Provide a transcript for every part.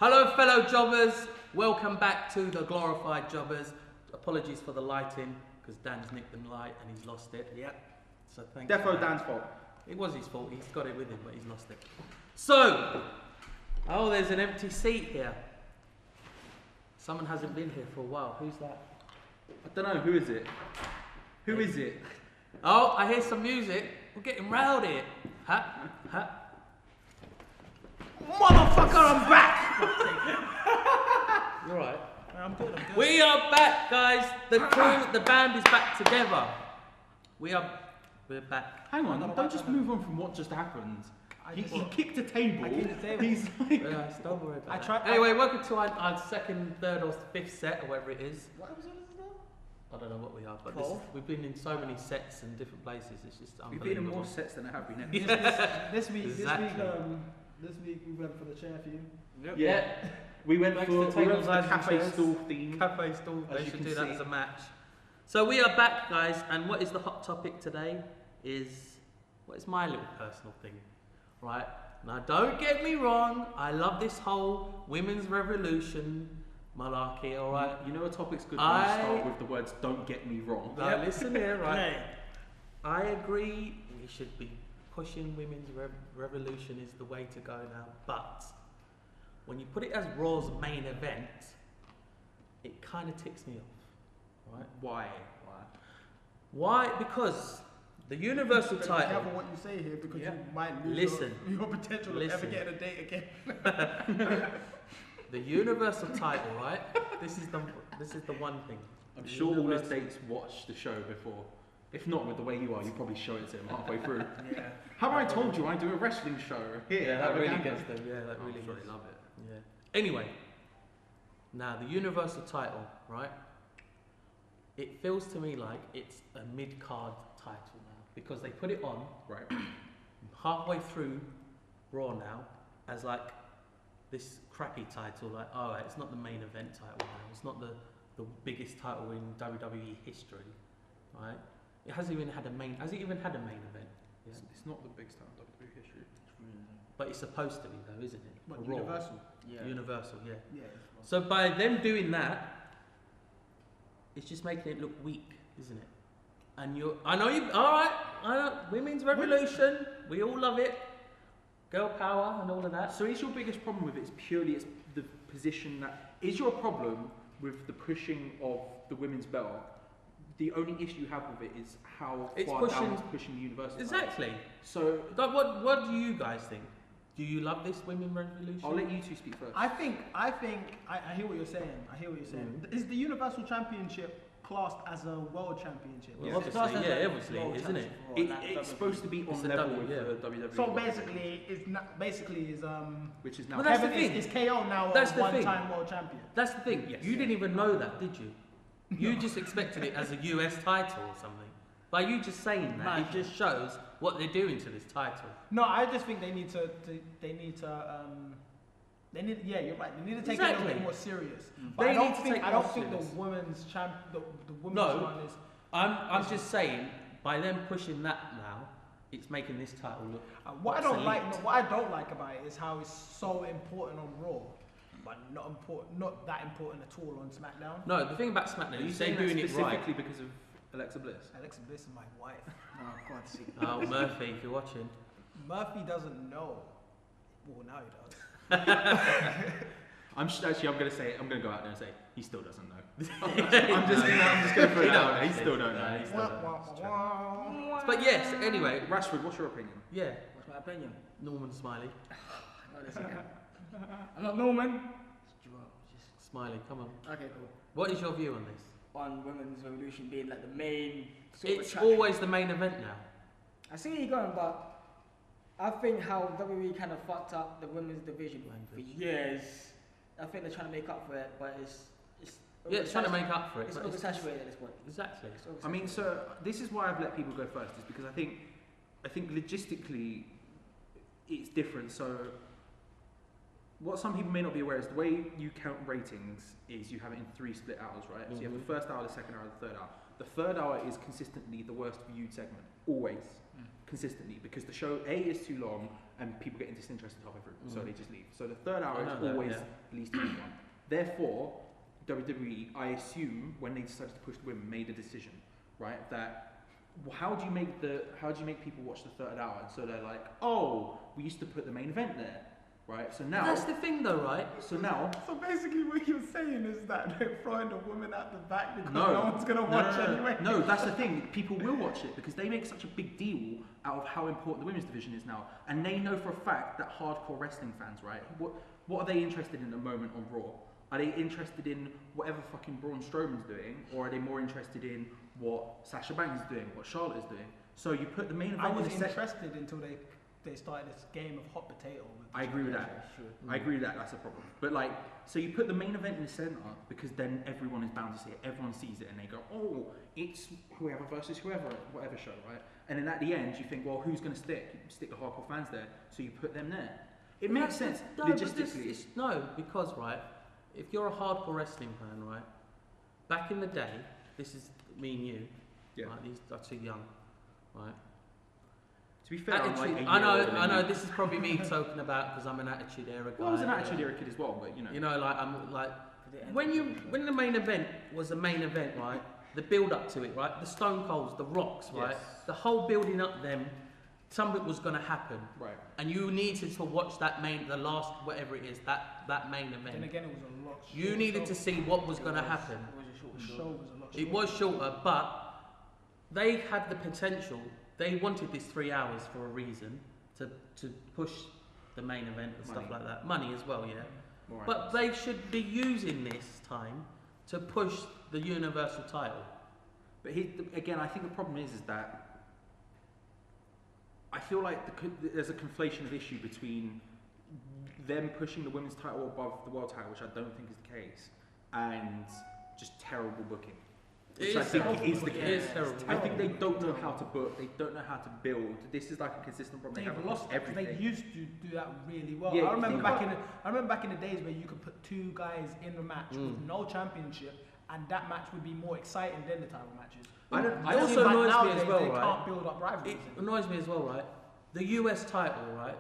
Hello fellow jobbers, welcome back to the Glorified Jobbers. Apologies for the lighting, because Dan's nicked the light and he's lost it. Yep. So thanks. Defo Dan's fault. It was his fault, he's got it with him, but he's lost it. So, oh, there's an empty seat here. Someone hasn't been here for a while. Who's that? I don't know, who is it? Who is it? Oh, I hear some music. We're getting rowdy. Ha, ha. Motherfucker, I'm back! You're right. I'm good. We are back, guys. The crew, the band is back together. We're back. Hang on, don't just move on from what just happened. He kicked a table. He's like... Yeah, don't worry about it. Anyway, welcome to our second, third or fifth set, or whatever it is. What episode is this now? I don't know what we are, but we've been in so many sets in different places. It's just We've unbelievable. been in more sets than I have been in. This week, Exactly. this week we went for the chair for you. Yep. Yeah. We went Thanks for to tables, the eyes and cafe chairs. stall theme. Cafe stall. As They you should can do that see. as a match. So we are back, guys, and what is the hot topic today? What is my little personal thing, right? Now, don't get me wrong. I love this whole women's revolution malarkey. All right. You know a topic's good when you start with the words "don't get me wrong." Now, listen here, right? I agree. We should be pushing women's revolution is the way to go now. But when you put it as Raw's main event, it kind of ticks me off, right? Why? Because the Universal Be title. careful what you say here because you might lose your potential of ever getting a date again. The Universal title, right? This is the one thing. I'm sure all his dates watched the show before. If not, with the way you are, you probably show it to him halfway through. Yeah. Have I told you I do a wrestling show here? Yeah, that really gets them. Yeah, that really I'm sure gets they love it. Yeah. Anyway, now the Universal title, right? It feels to me like it's a mid-card title now because they put it on Right. halfway through Raw now as like this crappy title. Like, oh, it's not the main event title now. It's not the biggest title in WWE history, right? It hasn't even had a main. Has it even had a main event? Yeah. It's not the biggest time in WWE history. But it's supposed to be though, isn't it? What, For Raw. Universal? Yeah. Universal, yeah. Yeah. So by them doing that, it's just making it look weak, isn't it? And I know, women's revolution, we all love it. Girl power and all of that. So is your biggest problem with it it's the position that... Is your problem with the pushing of the women's belt? The only issue you have with it is how far down it's pushing the Universal title. Exactly. So... What do you guys think? Do you love this women's revolution? I'll let you two speak first. I hear what you're saying. Is the Universal Championship classed as a world championship? Well, obviously, isn't it? It's supposed to be on level with the WWE. So basically, which is now... Well, that's the Kevin thing. is KO now That's a the thing. one-time world champion. That's the thing. Yes. You didn't even know that, did you? You just expected it as a US title or something. By you just saying that, it just shows what they're doing to this title. No, I just think they need to. Yeah, you're right. They need to take it a little bit more serious. But I don't think the women's one is. I'm just saying, by them pushing that now, it's making this title look. What I don't like about it is how it's so important on Raw, but not that important at all on SmackDown. No, the thing about SmackDown is they're doing it right. Specifically because of Alexa Bliss. Alexa Bliss is my wife. Oh God, see. Oh, Murphy, if you're watching. Murphy doesn't know. Well, now he does. I'm going to say it. I'm going to go out there and say he still doesn't know. I'm just going to put it out there. He still don't know. But yes, anyway, Rashford, what's your opinion? Yeah. What's my opinion? Norman Smiley. I'm not Norman. Smiley, come on. Okay, cool. What is your view on this? On women's revolution being like the main It's always the main event now. I see where you're going, but I think how WWE kind of fucked up the women's division for years. I think they're trying to make up for it, but it's trying to make up for it. It's oversaturated at this point. Exactly. I mean, so this is why I've let people go first, is because I think logistically it's different. So what some people may not be aware is the way you count ratings is you have it in 3 split hours, right? So you have the first hour, the second hour, the third hour. The third hour is consistently the worst viewed segment, always, consistently, because the show A is too long and people get disinterested halfway through, so they just leave. So the third I hour know is that, always yeah. the least important one. Therefore, WWE, I assume, when they decided to push the women, made a decision, right? That how do you make people watch the third hour? And so they're like, oh, we used to put the main event there, right? So now That's the thing, though, right? So now. So basically, what you're saying is that they're throwing the women at the back because No. no one's gonna watch anyway. No, that's the thing. People will watch it because they make such a big deal out of how important the women's division is now, and they know for a fact that hardcore wrestling fans, right? What are they interested in at the moment on Raw? Are they interested in whatever fucking Braun Strowman's doing, or are they more interested in what Sasha Banks is doing, what Charlotte is doing? So you put the main event. I was in the interested until they started this game of hot potato. I agree with that. Sure. I agree with that. That's a problem. But like, so you put the main event in the center because then everyone is bound to see it. Everyone sees it and they go, "Oh, it's whoever versus whoever, whatever show, right?" And then at the end, you think, "Well, who's going to stick? Stick the hardcore fans there." So you put them there. It makes sense logistically. No, because right, if you're a hardcore wrestling fan, right, back in the day, this is me and you, Yeah. right? These are too young, right? To be fair, I'm like a year I older than know. you. This is probably me talking about because I'm an Attitude Era guy. Well, I was an Attitude Era kid as well, but you know. You know, like I'm like when the main event was the main event, right? The build up to it, right? The Stone Colds, the Rocks, right? Yes. The whole building up them, something was going to happen, Right. and you needed to watch the last whatever it is, that main event. Then again, it was a lot. You needed to see what was going to happen. The show was a lot. It was shorter, but they had the potential. They wanted this 3 hours for a reason to push the main event and stuff Money. like that. Money as well, yeah. Right. But they should be using this time to push the Universal title. But again, I think the problem is that I feel like there's a conflation of issue between them pushing the women's title above the world title, which I don't think is the case, and just terrible booking. Which I think is the case. It is terrible. I think they don't know how to book. They don't know how to build. This is like a consistent problem. They They've have lost across everything. They used to do that really well. Yeah, I remember think back in the days where you could put two guys in the match with no championship, and that match would be more exciting than the title matches. It also annoys me as well, they right? can't build up rivalries. It annoys me as well, right? The US title, right?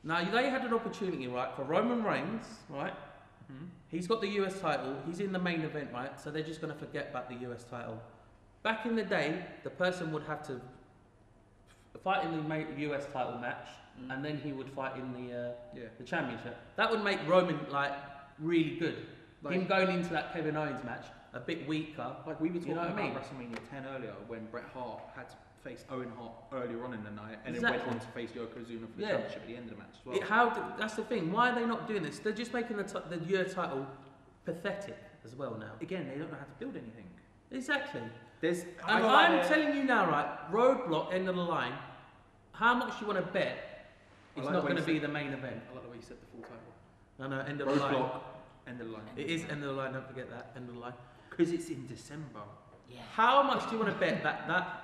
Now they had an opportunity, right, for Roman Reigns, right? Mm-hmm. He's got the US title. He's in the main event, right? So they're just going to forget about the US title. Back in the day, the person would have to fight in the US title match, and then he would fight in the championship. That would make Roman like really good. Like, him going into that Kevin Owens match a bit weaker. Like we were talking You know what about I mean? WrestleMania 10 earlier, when Bret Hart had to face Owen Hart earlier on in the night, and Exactly. then went on to face Yokozuna for the Yeah. championship at the end of the match as well. That's the thing. Why are they not doing this? They're just making the US title pathetic as well now. Again, they don't know how to build anything. Exactly. There's, And I'm telling you now, right? Roadblock, end of the line. How much you want to bet it's like not the way going to you be the main event? I like the way you said the full title. No, end of the line. Roadblock, end of the line. It is end of the line. Don't forget that end of the line. Because it's in December. How much do you want to bet that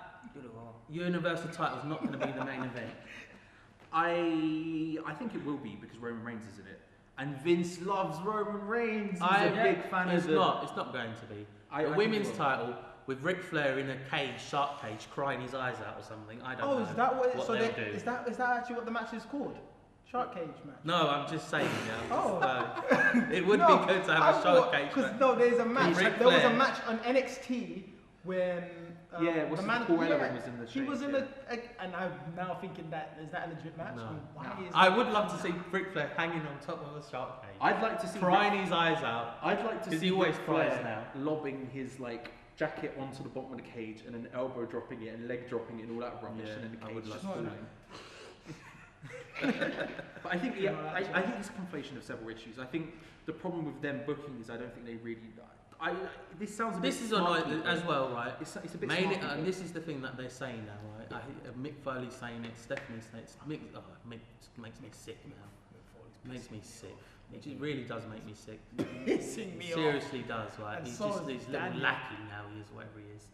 Universal title is not going to be the main event? I think it will be because Roman Reigns is in it, and Vince loves Roman Reigns. He's I'm a big fan It's of the. not. It's not going to be. I The think women's it will. title with Ric Flair in a cage, shark cage, crying his eyes out or something. I don't know. Oh, is that what? So they'll do. is that actually what the match is called? Shark cage match. No, I'm just saying now. Oh. It would be good to have a shark cage. Because But no, there's a match. Ric There was a Flair. match on NXT when what's the his man Paul Ellering was in the He was Chase, in yeah. and I'm now thinking that is that a legit match? No. And why is I would love to see Ric Flair hanging on top of a shark cage, I'd like to see. crying his eyes out. I'd like to 'Cause see he always Ric cries Flair now. lobbing his like jacket onto the bottom of the cage and an elbow dropping it and leg dropping it and all that rubbish, Yeah, and then the I cage would just love to. falling. But I think I think it's a conflation of several issues. I think the problem with them booking is I don't think they really. This sounds a bit. This is smart annoying people. as well, right? It's a bit Main, smart people. and this is the thing that they're saying now, right? Mick Foley's saying it, Stephanie's saying it. Mick makes me sick now. Makes me sick. It just really does make me sick. Pissing me Seriously does, right? And He's so just is this little Daniel. lackey now. He is whatever he is.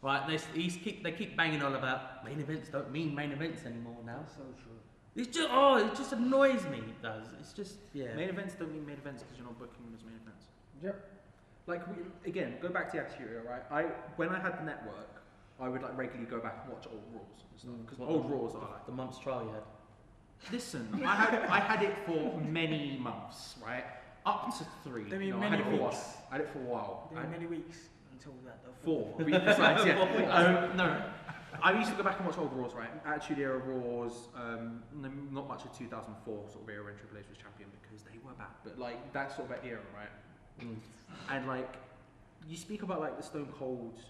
Right? They keep banging on about main events don't mean main events anymore now. So true. It just annoys me. It does. It's just Main events don't mean main events because you're not booking them as main events. Yep. Like again, go back to the Attitude Era, right? When I had the network, I would like regularly go back and watch old Raws and stuff because What old the- Raws are like the month's trial you had. Listen, I had it for many months, right? Up to 3. There were I many had it for a while. weeks. I had it for a while. There were many weeks until that. 4. To be precise, yeah. No. I used to go back and watch old Raws, right? Attitude Era Raws, not much of 2004 sort of era when Triple H was champion because they were bad, but like that sort of era, right? And like you speak about like the Stone Cold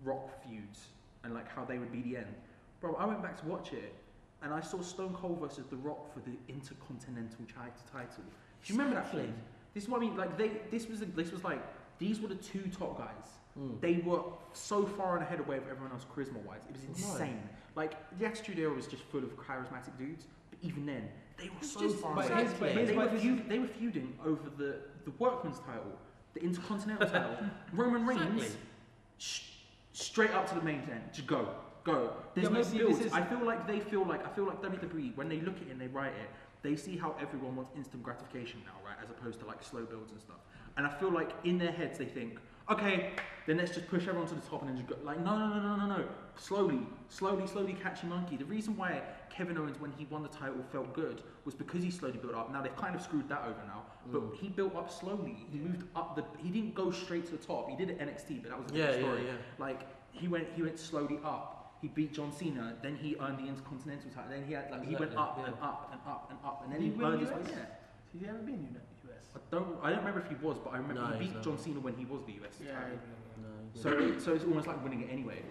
Rock feuds and like how they would be the end. Bro, I went back to watch it and I saw Stone Cold versus The Rock for the Intercontinental title. Do you remember that feud? This is what I mean. Like this was like these were the 2 top guys. They were so far ahead of everyone else charisma-wise. It was insane. Like the Attitude Era was just full of charismatic dudes, but even then they were so far ahead. They were feuding over the Workman's title, the Intercontinental title. Roman Reigns, straight up to the main event. Just go. There's no build. I feel like WWE, when they look at it and they write it, they see how everyone wants instant gratification now, right? As opposed to like slow builds and stuff. And I feel like in their heads they think, okay, then let's just push everyone to the top and then just go. Like, no. Slowly catch your monkey. The reason why Kevin Owens, when he won the title, felt good was because he slowly built up. Now they've kind of screwed that over now, but he built up slowly. He moved up he didn't go straight to the top. He did it NXT, but that was a different story. Yeah. Like he went slowly up. He beat John Cena, then he earned the Intercontinental title. Then he had he went up and up, and then he earned his way. Yeah. Has he ever been in the US? I don't remember if he was, but I remember he beat John Cena when he was the US title. So it's almost like winning it anyway.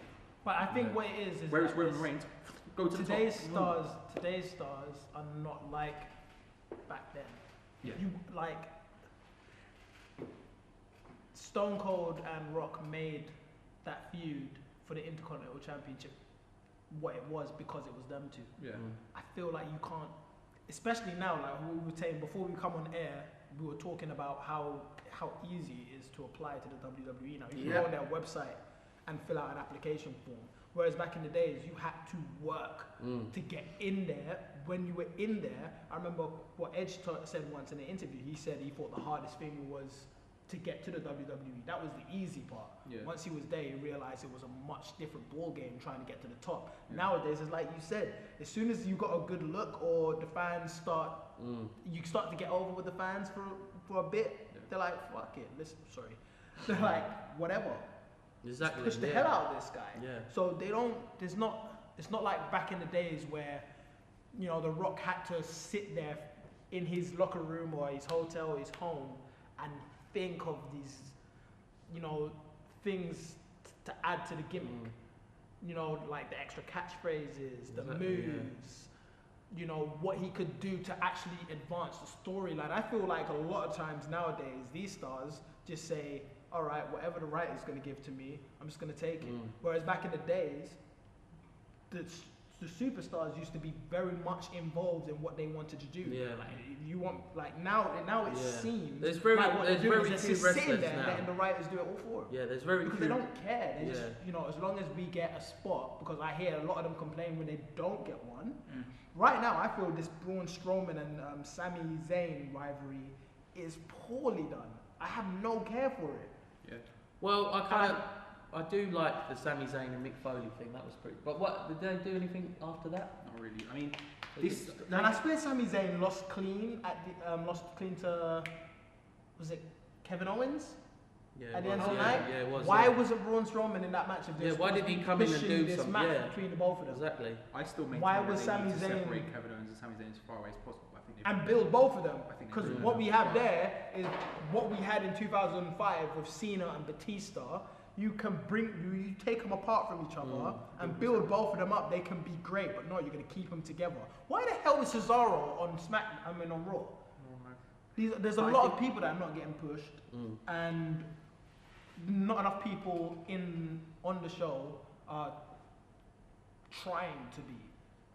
But I think what it is whereas Roman Reigns, go to today's the top. Today's stars are not like back then. Yeah. You like Stone Cold and Rock made that feud for the Intercontinental Championship what it was because it was them two. Yeah. I feel like you can't, especially now, like we were saying before we come on air, we were talking about how easy it is to apply to the WWE now. You can go on their website and fill out an application form. Whereas back in the days, you had to work to get in there. When you were in there, I remember what Edge said once in an interview. He said he thought the hardest thing was to get to the WWE. That was the easy part. Yeah. Once he was there, he realized it was a much different ball game trying to get to the top. Yeah. Nowadays, it's like you said, as soon as you got a good look or the fans start, you start to get over with the fans for a bit. Yeah. They're like, fuck it, listen, sorry. They're like, whatever. Exactly. Just push the hell out of this guy. Yeah. So it's not like back in the days where, you know, The Rock had to sit there in his locker room or his hotel or his home and think of these, you know, things to add to the gimmick. You know, like the extra catchphrases, the moves, you know, what he could do to actually advance the storyline. I feel like a lot of times nowadays, these stars just say, all right, whatever the writer's going to give to me, I'm just going to take it. Whereas back in the days, the superstars used to be very much involved in what they wanted to do. Yeah. Like, you want, like now it seems there's very, like what there's they're doing very is few just sitting wrestlers there now. letting the writers do it all for them. Yeah, there's very because few. they don't care. They just, Yeah. you know, as long as we get a spot, because I hear a lot of them complain when they don't get one. Right now, I feel this Braun Strowman and Sami Zayn rivalry is poorly done. I have no care for it. Yeah. Well, I do like the Sami Zayn and Mick Foley thing. That was pretty. But what did they do anything after that? Not really. I mean, And I swear Sami Zayn lost clean to, was it Kevin Owens? Yeah, at the end of the night? Yeah, it was. Why wasn't Braun Strowman in that match? Why did he come in and do this some match between the both of them? Exactly. I still maintain Why that was they Sami need to Zayn separate Kevin Owens and Sami Zayn as far away as possible. I think and build both of them? I think Because they what we have there is what we had in 2005 with Cena and Batista. You can you take them apart from each other and build both of them up. They can be great, but no, you're going to keep them together. Why the hell is Cesaro on on Raw? There's a lot of people that are not getting pushed, and not enough people on the show are trying to be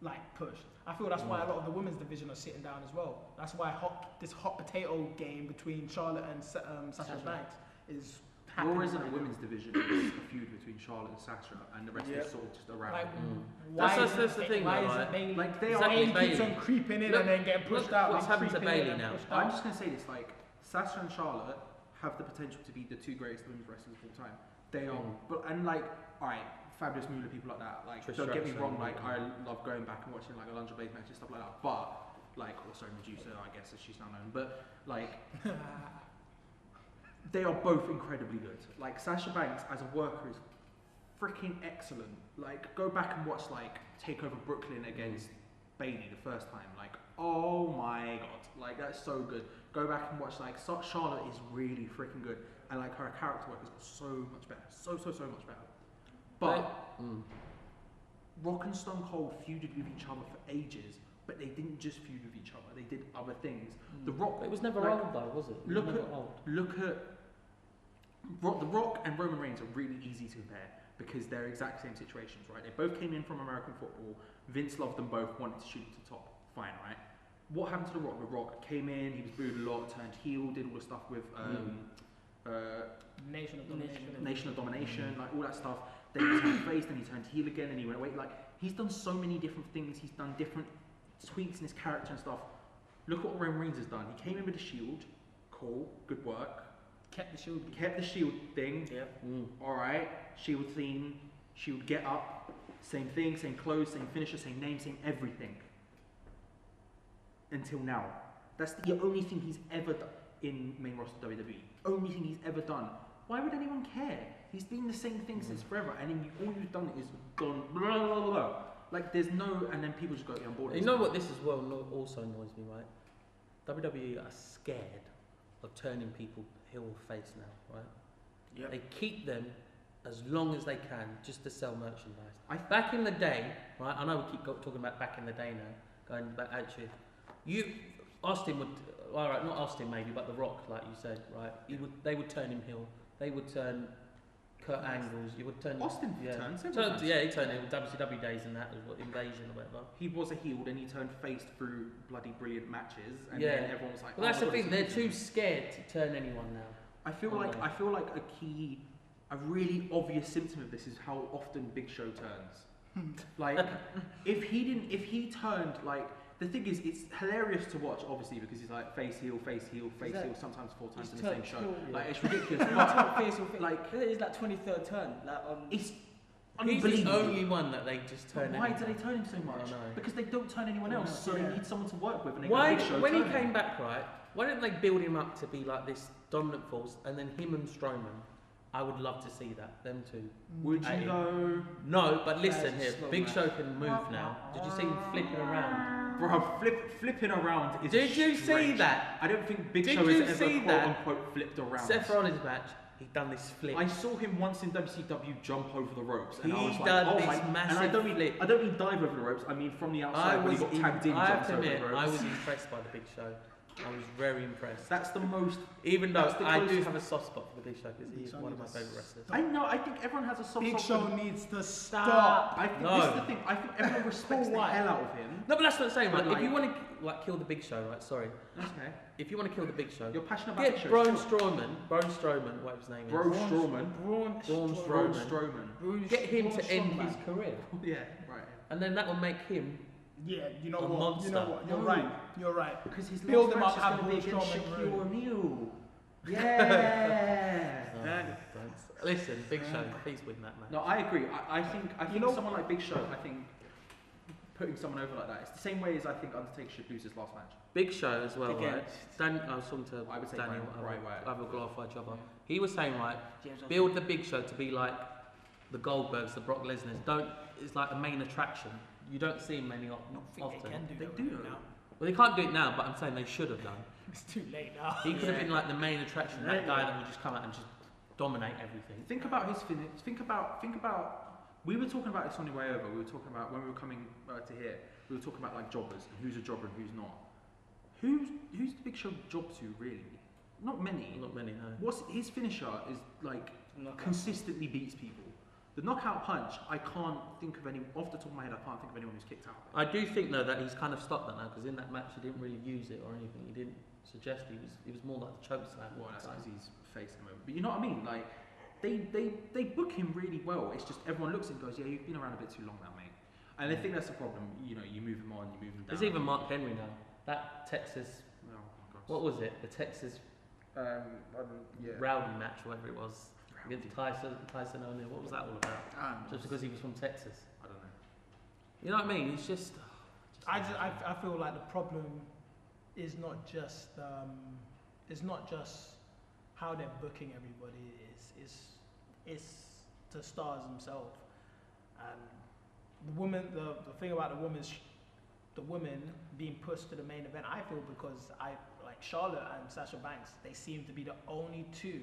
like pushed. I feel that's why a lot of the women's division are sitting down as well. That's why this hot potato game between Charlotte and Sasha Banks is happening. Raw isn't a women's division, it's a feud between Charlotte and Sasha, and the rest is sort of just around. Like, That's the thing, why though, isn't Bayley? Like, they Bayley are keeps on creeping in and then getting pushed out. What's happened to Bayley now? I'm just going to say this, like, Sasha and Charlotte have the potential to be the two greatest women's wrestlers of all time. They are, but, and like, alright, Fabulous Moolah, people like that. Like, Trish don't get me Stratus, wrong. Like, yeah. I love going back and watching like a London Blaze match and stuff like that. But like, also Medusa, I guess, as she's now known. But like, they are both incredibly good. Like, Sasha Banks as a worker is freaking excellent. Like, go back and watch like Takeover Brooklyn against Bayley the first time. Like, oh my god, like that's so good. Go back and watch like Charlotte is really freaking good, and like her character work has got so much better, so much better. But Rock and Stone Cold feuded with each other for ages, but they didn't just feud with each other; they did other things. The Rock, It was never like, old though, was it? It was never old. Look at The Rock and Roman Reigns are really easy to compare because they're exact same situations, right? They both came in from American football. Vince loved them both, wanted to shoot to the top. Fine, right? What happened to The Rock? The Rock came in, he was booed a lot, turned heel, did all the stuff with Nation of Domination. Nation of Domination, like all that stuff. Then he turned face, then he turned heel again, and he went away. Like, he's done so many different things. He's done different tweaks in his character and stuff. Look at what Roman Reigns has done. He came in with the Shield. Cool, good work. Kept the Shield. Kept the Shield thing. Yep. Alright. Shield theme. Shield get up. Same thing, same clothes, same finisher, same name, same everything. Until now. That's the only thing he's ever done in main roster WWE. Only thing he's ever done. Why would anyone care? He's been the same thing since forever, and then all you've done is gone blah, blah, blah, blah. Like, there's no, and then people just go, yeah, I'm bored. You know what this as well also annoys me, right? WWE are scared of turning people heel or face now, right? Yep. They keep them as long as they can just to sell merchandise. Back in the day, right? I know we keep talking about back in the day now, going back actually. Austin would, all right, not Austin maybe, but The Rock, like you said, right? They would turn him heel. They would turn Kurt Angles. You would turn Austin yeah. turned several times. Yeah, he turned heel. WCW days and that was what Invasion or whatever. He was a heel, then he turned face through bloody brilliant matches, and Yeah. then everyone was like, Well, that's oh, the thing. They're it's too scared to turn anyone now. I feel like a really obvious symptom of this is how often Big Show turns. Like, if he turned, like, the thing is, it's hilarious to watch, obviously, because he's like face heel, sometimes 4 times in the same show. Yeah. Like, it's ridiculous. Turn But face or face. like, It's like 23rd turn. Like, it's He's unbelievable. the only one that they just But turn. why do anyone. they turn him so much? I know. Because they don't turn anyone else, so Yeah. they need someone to work with. And they Why, go, Big Show, when he turn him. came back, right? Why didn't they build him up to be like this dominant force, and then him and Strowman? I would love to see that. Them two. Would Hey. you though? No, but listen That's here. slow Big match. Show can move now. Did you see him flipping around? Bro, flipping around is Did you see stretch. that? I don't think Big Did Show you has see ever that? quote unquote flipped around. Seth Rollins' match. He done this flip. I saw him once in WCW jump over the ropes, and I He was like, done oh this my! And I massive don't mean flip. I don't mean dive over the ropes. I mean from the outside when he got tagged in. I have jumps to over admit, the ropes. I was impressed by the Big Show. I was very impressed. That's the most. Even though that's the I do closest- have a soft spot for the Big Show because Big he's Show one of my needs to favourite wrestlers. I know. I think everyone has a soft Big spot Show for needs to Stop. stop. I think No. this is the thing. I think everyone respects the Why? hell out of him. No, but that's what I'm saying, But right? If you like- want to like kill the Big Show, right? Sorry. Okay. If you want to kill the Big Show, You're passionate about Big get Show. Braun sure. Strowman, whatever his name is. Braun Strowman. Braun Braun Braun Strowman. Strowman. Get him Braun to end Strowman. his career, Yeah. Right. and then that will make him. Yeah, you know A what? monster. You know what? You're No. right. You're right. Because his Build last him match up, is have going to be Braun against Strowman Shaquille ruin. O'Neal. Yeah. Oh, Yeah. don't- Listen, Big Show, please win that match. No, I agree. I think You know- someone like Big Show. I think putting someone over like that. It's the same way as I think Undertaker should lose his last match. Big Show as well, Again. right? I was talking to I would say Daniel, right. other glorified jobber. He was saying, right, James build the Big Show to be like the Goldbergs, the Brock Lesnar's. It's like a main attraction. You don't see him many I don't think often. they can do They that do. right now. Well, they can't do it now, but I'm saying they should have done. It's too late now. He could have been like the main attraction, that guy that would just come out and just dominate everything. Think about his finish. Think about. We were talking about this on the way over. We were talking about when we were coming to here. We were talking about like jobbers and who's a jobber and who's not. Who's the Big Show job to really? Not many. Not many, no. What's his finisher is like consistently beats people. The knockout punch, I can't think of any off the top of my head. I can't think of anyone who's kicked out. I do think though that he's kind of stopped that now because in that match he didn't really use it or anything. He didn't suggest he was more like the choke slam. Well, that's because he's facing him over. But you know what I mean? Like they book him really well. It's just everyone looks and goes, yeah, you've been around a bit too long now, mate. And I think that's the problem. You know, you move him on, you move him down. There's even Mark Henry now. That Texas, Oh my God. what was it? The Texas Yeah. rowdy match, whatever it was. against Tyson O'Neil. What was that all about? Just because he was from Texas. I don't know. You know what I mean? It's just. I feel like the problem is not just how they're booking everybody. It's the stars themselves. And the thing about the women being pushed to the main event, I feel, because like Charlotte and Sasha Banks, they seem to be the only two,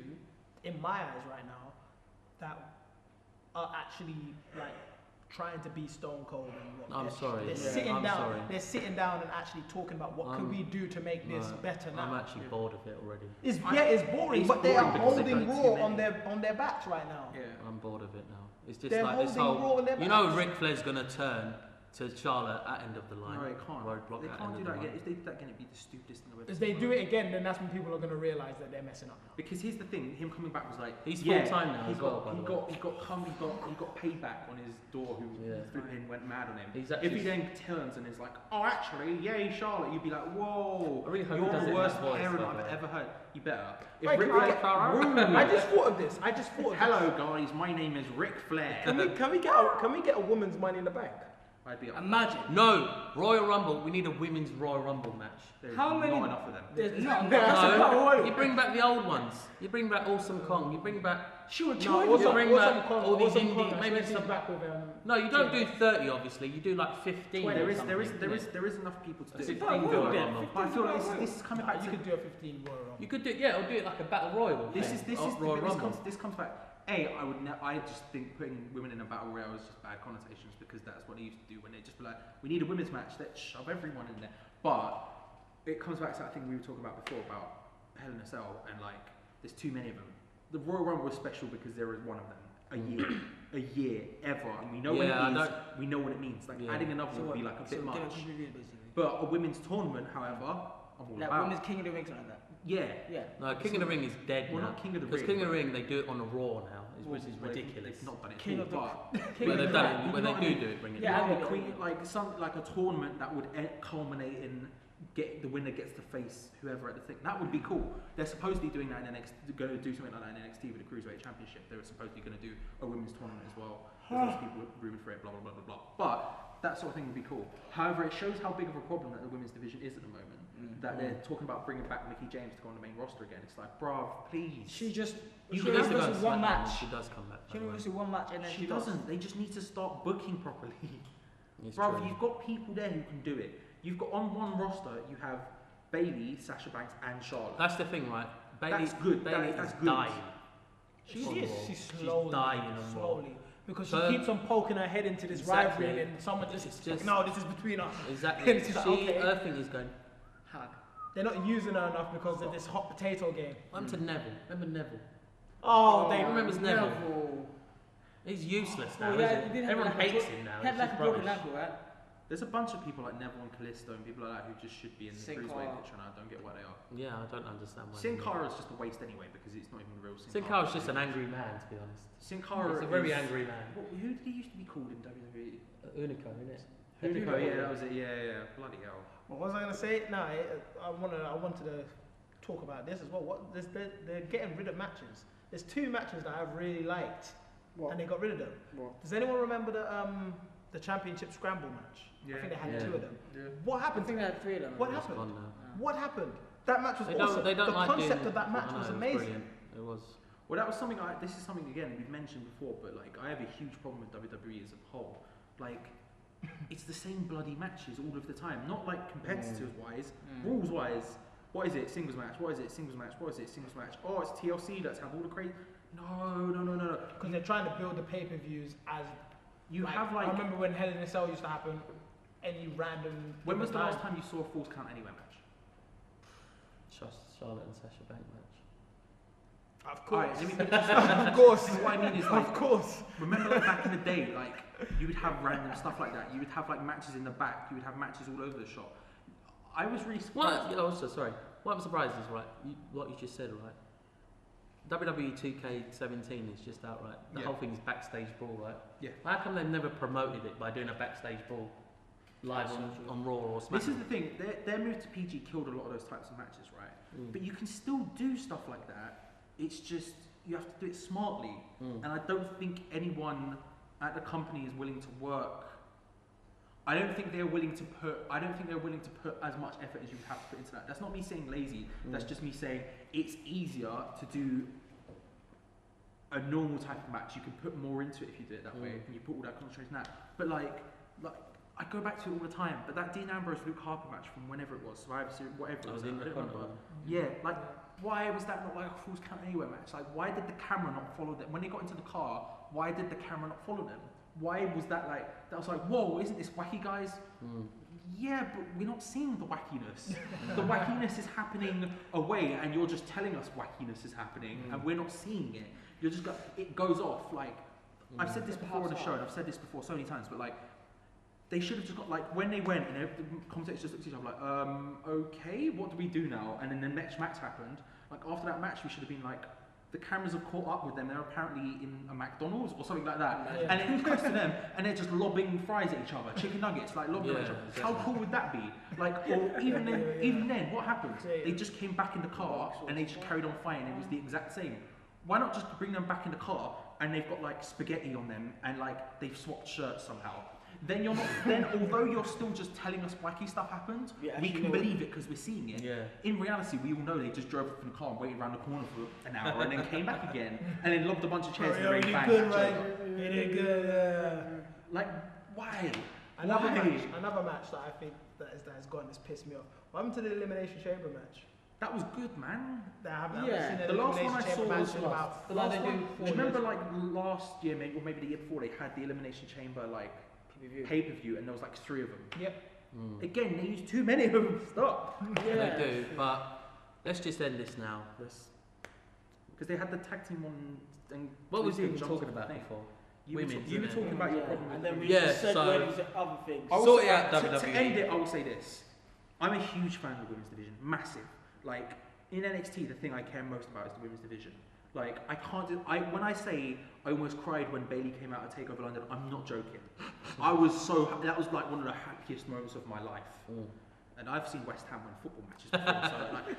in my eyes right now, that are actually like trying to be Stone Cold and what. I'm sorry. They're Yeah. sitting I'm down. sorry. They're sitting down and actually talking about what could we do to make this better now. I'm actually bored of it already. It's boring, It's but they are boring because they've holding done Raw too many. on their backs right now. Yeah. I'm bored of it now. It's just They're like this holding Raw whole. on their You know, backs. Ric Flair's gonna turn to Charlotte at end of the line. No, it can't. Roadblock They at can't end do of that the again. line. If they do that again, it'd be the stupidest thing I've ever If seen. they do it again, then that's when people are going to realise that they're messing up now. Because here's the thing, him coming back was like He's full-time now he as got, well, by He the got he got payback on his door who Yeah. flipping went mad on him. He's If actually- he then turns and is like, oh actually, yay Charlotte, you'd be like, whoa, I really hope he you're does it the in worst that voice, parent by the I've way. ever heard. You better. If Wait, Ric can I Flair, get- I just thought of this. hello guys, my name is Ric Flair. Can we get a woman's Money in the Bank? I'd be up. Imagine. No, Royal Rumble. We need a women's Royal Rumble match. There's How many- not enough of them. There's not. No, you bring back the old ones. You bring back Awesome Kong. You bring back. She would No, join also- them. bring back all these indie- maybe she's some- back with No, you don't do 30. Obviously, you do like 15. or There something, is enough people to do That's it. 15 Royal Royal Rumble. Rumble. But I feel like this is coming back You to could do a 15 Royal Rumble. You could do, yeah, or do it like a battle royal. This thing. is Royal Rumble. this comes back. I just think putting women in a battle royale is just bad connotations because that's what they used to do when they just be like, we need a women's match, let's shove everyone in there. But it comes back to that thing we were talking about before about Hell in a Cell and like there's too many of them. The Royal Rumble was special because there is one of them a year ever, and we know what Yeah, it is. We know what it means. Like Yeah. adding another So would be what? like a bit So much. basically. But a women's tournament, however, I'm all Like about. women's King of the Ring, something like that. Yeah. Yeah. No, King of the Ring is dead Well, now. not King of the Because Ring. King of the Ring, they do it on a Raw now, which is Well, ridiculous. They've not done it. King at of the- all, King When of they've the done Ring. it, when You know they what I mean? do it, bring it. Yeah, back. I Yeah, get Queen, it. like a tournament that would culminate in get the winner gets to face whoever at the thing. That would be cool. They're supposedly doing that in NXT. Going to do something like that in NXT with the Cruiserweight Championship. They were supposedly going to do a women's tournament as well. There's lots of people rumored for it. Blah blah blah blah blah. But that sort of thing would be cool. However, it shows how big of a problem that the women's division is at the moment. That they're talking about bringing back Mickey James to go on the main roster again. It's like, bruv, please. She just You she can only listen versus one match. She does come back. She only versus one match and then She doesn't. They just need to start booking properly. It's Bruv, true. you've got people there who can do it. You've got on one roster, you have Bayley, Sasha Banks, and Charlotte. That's the thing, right? Bayley, That's good. Bayley That's is good. dying. She on is. Raw. She's She's slowly, dying on Raw. slowly, because she But- keeps on poking her head into this Exactly. rivalry, and then someone just, It's just- no, this is between us. Exactly. It's like, She, okay. her thing is going. Hug. They're not using her enough because of this hot potato game. I'm to Neville. Remember Neville? Oh, they Who remembers Neville? Neville. He's useless Oh, now. yeah, isn't he he? did have Everyone like a hates bro- him now. He had He's like a just broken rubbish. ankle, right? There's a bunch of people like Neville and Callisto and people like that who just should be in the Sin cruiserweight Cara. ditch, and I don't get why they are. Yeah, I don't understand why. Sin Cara is just a waste anyway because it's not even the real Sin Sin Cara. Cara's just an angry man, to be honest. Sin Cara He's a very is- angry man. Who did he used to be called in WWE? Unico, isn't it? Hunico, yeah, that was it. Yeah. Bloody hell. What was I gonna say? No, I wanted to talk about this as well. They're getting rid of matches. There's two matches that I've really liked, What? and they got rid of them. What? Does anyone remember the championship scramble match? I think they had Yeah. two of them. Yeah. What I happened? think they had three of them. What It's happened? gone now. What happened? That match was They awesome. don't, they don't the like concept doing, of that match I know, was it amazing. Brilliant. It was. Well, that was something. This is something again we've mentioned before, but like I have a huge problem with WWE as a whole. Like, it's the same bloody matches all of the time. Not like competitive wise, rules wise. What is it? Singles match. What is it? Singles match. What is it? Singles match. Oh, it's TLC. Let's have all the crazy. No. Because they're trying to build the pay-per-views as You have like. I remember when Hell in a Cell used to happen. Any random. When was the time. last time you saw a Falls Count Anywhere match? Charlotte and Sasha Bank match. Of Alright, course. let me put this Of course. What I mean is like. Of course. Remember like back in the day, like you would have random stuff like that. You would have like matches in the back. You would have matches all over the shop. I was really surprised. What? Also, sorry. What I'm surprised is right. What you just said, right? WWE 2K17 is just out, right? The Yeah. whole thing is Backstage Brawl, right? Yeah. How come they've never promoted it by doing a Backstage Brawl live on Raw or SmackDown? This is the thing. Their move to PG killed a lot of those types of matches, right? But you can still do stuff like that. It's just you have to do it smartly. And I don't think anyone at the company is willing to work. I don't think they're willing to put as much effort as you have to put into that. That's not me saying lazy. That's just me saying it's easier to do a normal type of match. You can put more into it if you do it that way, and you put all that concentration out. But like I go back to it all the time. But that Dean Ambrose Luke Harper match from whenever it was, Survivor Series, whatever it was, I don't remember. Yeah, like why was that not like a Falls Count Anywhere match? Like why did the camera not follow them when they got into the car? Why did the camera not follow them? Why was that like? That was like, whoa, isn't this wacky, guys? Yeah, but we're not seeing the wackiness. The wackiness is happening away, and you're just telling us wackiness is happening, and we're not seeing it. You're just it goes off like. I've said this before on the show, and I've said this before so many times, but like. They should have just got, like, when they went, and the commentators just looked at each other like, okay, what do we do now? And then the next match happened. Like, after that match, we should have been like, the cameras have caught up with them. They're apparently in a McDonald's or something like that. Yeah. And it cuts to them, and they're just lobbing fries at each other, chicken nuggets, like lobbing at each other. Exactly. How cool would that be? Like, or even then, what happened? They just came back in the car, and they just carried on fighting. It was the exact same. Why not just bring them back in the car, and they've got, like, spaghetti on them, and, like, they've swapped shirts somehow? Then you're not. Then although you're still just telling us wacky stuff happened, we can believe it because we're seeing it. Yeah. In reality, we all know they just drove up in the car and waited around the corner for an hour and then came back again and then lobbed a bunch of chairs and then bang. You did good. Like why? Another match that I think that has gone has pissed me off. What happened to the Elimination Chamber match? That was good, man. The last one I saw was about. The last one. Do you remember like last year, maybe, or maybe the year before, they had the Elimination Chamber like pay-per-view, and there was like 3 of them. Yep. Again, they use too many of them. Stop. Yeah, they do. But let's just end this now. Because they had the tag team one. And what was you even talking about before? You were talking about your problem. And then we segued into other things. Sort it out, WWE. To end it, I will say this: I'm a huge fan of the women's division. Massive. Like in NXT, the thing I care most about is the women's division. Like when I say I almost cried when Bayley came out at TakeOver London, I'm not joking. That was like one of the happiest moments of my life. And I've seen West Ham win football matches before, so like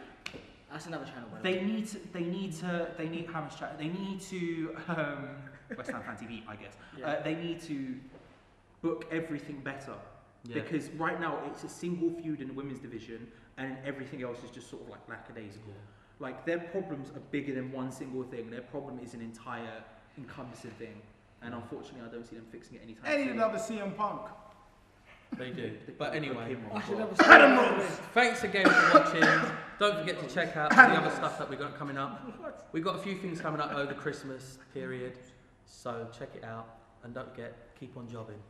that's another channel. They need Hammer's chat. They need to West Ham Fan TV, I guess. Yeah. They need to book everything better. Yeah. Because right now it's a single feud in the women's division, and everything else is just sort of like lackadaisical. Yeah. Like their problems are bigger than one single thing. Their problem is an entire encompassing thing, and unfortunately, I don't see them fixing it anytime soon. Any another CM Punk. They do. But anyway, Adam thanks again for watching. Don't forget to check out the other stuff that we've got coming up. We've got a few things coming up over the Christmas period, so check it out, and don't forget, keep on jobbing.